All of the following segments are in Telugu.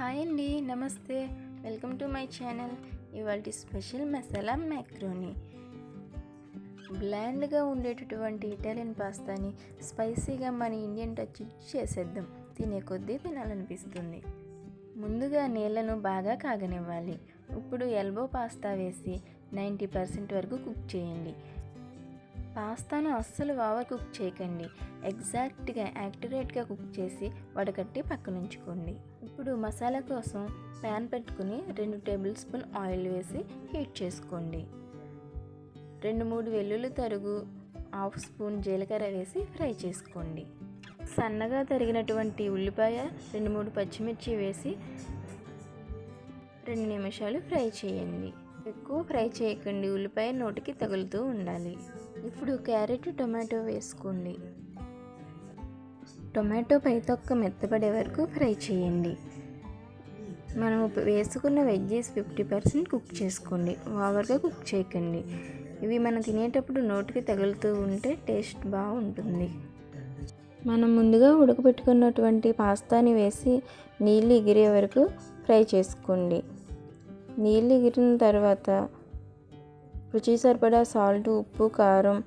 హాయ్ అండి, నమస్తే. Welcome to my channel. ఇవాళ స్పెషల్ మసాలా మ్యాక్రోనీ. బ్లాండ్గా ఉండేటటువంటి ఇటాలియన్ పాస్తాని స్పైసీగా మన ఇండియన్ టచ్ చేసేద్దాం. తినే కొద్దీ తినాలనిపిస్తుంది. ముందుగా నీళ్ళను బాగా కాగనివ్వాలి. ఇప్పుడు ఎల్బో పాస్తా వేసి 90% వరకు కుక్ చేయండి. పాస్తాను అస్సలు ఓవర్ కుక్ చేయకండి. ఎగ్జాక్ట్గా యాక్యురేట్గా కుక్ చేసి వడకట్టి పక్కనుంచుకోండి. ఇప్పుడు మసాలా కోసం ప్యాన్ పెట్టుకుని 2 టేబుల్ స్పూన్ ఆయిల్ వేసి హీట్ చేసుకోండి. 2-3 వెల్లుల్లి తరుగు, 1/2 స్పూన్ జీలకర్ర వేసి ఫ్రై చేసుకోండి. సన్నగా తరిగినటువంటి ఉల్లిపాయ, 2-3 పచ్చిమిర్చి వేసి 2 నిమిషాలు ఫ్రై చేయండి. ఎక్కువ ఫ్రై చేయకండి, ఉల్లిపాయ నోటికి తగులుతూ ఉండాలి. ఇప్పుడు క్యారెట్, టొమాటో వేసుకోండి. టొమాటో పై తొక్క మెత్తపడే వరకు ఫ్రై చేయండి. మనం వేసుకున్న వెజ్జీస్ 50% కుక్ చేసుకోండి. ఓవర్గా కుక్ చేయకండి. ఇవి మనం తినేటప్పుడు నోటికి తగులుతూ ఉంటే టేస్ట్ బాగుంటుంది. మనం ముందుగా ఉడకబెట్టుకున్నటువంటి పాస్తాని వేసి నీళ్ళు ఎగిరే వరకు ఫ్రై చేసుకోండి. నీళ్ళు ఎగిరిన తర్వాత రుచి సరిపడా సాల్ట్, ఉప్పు, కారం,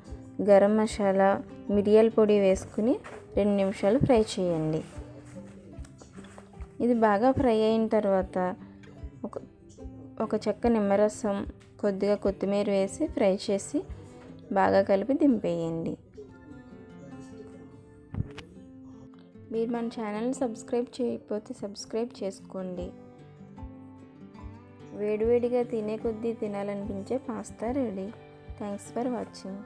గరం మసాలా, మిరియాల పొడి వేసుకుని 2 నిమిషాలు ఫ్రై చేయండి. ఇది బాగా ఫ్రై అయిన తర్వాత ఒక చెక్క నిమ్మరసం, కొద్దిగా కొత్తిమీర వేసి ఫ్రై చేసి బాగా కలిపి దింపేయండి. మీరు మన ఛానల్ని సబ్స్క్రైబ్ చేయకపోతే సబ్స్క్రైబ్ చేసుకోండి. వేడివేడిగా తినే కొద్దీ తినాలనిపించే pasta ready. Thanks for watching.